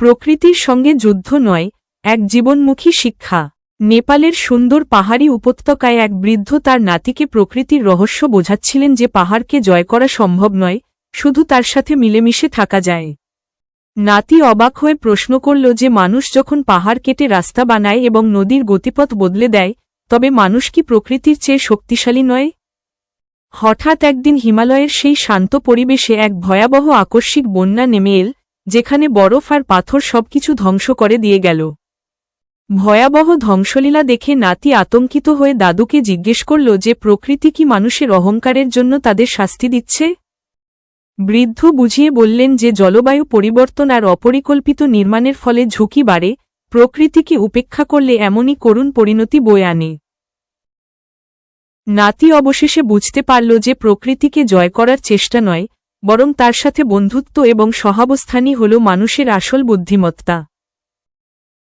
প্রকৃতির সঙ্গে যুদ্ধ নয়, এক জীবনমুখী শিক্ষা। নেপালের সুন্দর পাহাড়ি উপত্যকায় এক বৃদ্ধ তার নাতিকে প্রকৃতির রহস্য বোঝাচ্ছিলেন যে পাহাড়কে জয় করা সম্ভব নয়, শুধু তার সাথে মিলেমিশে থাকা যায়। নাতি অবাক হয়ে প্রশ্ন করল যে মানুষ যখন পাহাড় কেটে রাস্তা বানায় এবং নদীর গতিপথ বদলে দেয়, তবে মানুষ কি প্রকৃতির চেয়ে শক্তিশালী নয়? হঠাৎ একদিন হিমালয়ের সেই শান্ত পরিবেশে এক ভয়াবহ আকস্মিক বন্যা নেমে এল, যেখানে বরফ আর পাথর সবকিছু ধ্বংস করে দিয়ে গেল। ভয়াবহ ধ্বংসলীলা দেখে নাতি আতঙ্কিত হয়ে দাদুকে জিজ্ঞেস করল যে প্রকৃতি কি মানুষের অহংকারের জন্য তাদের শাস্তি দিচ্ছে? বৃদ্ধ বুঝিয়ে বললেন যে জলবায়ু পরিবর্তন আর অপরিকল্পিত নির্মাণের ফলে ঝুঁকি বাড়ে, প্রকৃতিকে উপেক্ষা করলে এমনই করুণ পরিণতি বয়ে আনে। নাতি অবশেষে বুঝতে পারল যে প্রকৃতিকে জয় করার চেষ্টা নয়, বরং তার সাথে বন্ধুত্ব এবং সহাবস্থানই হল মানুষের আসল বুদ্ধিমত্তা।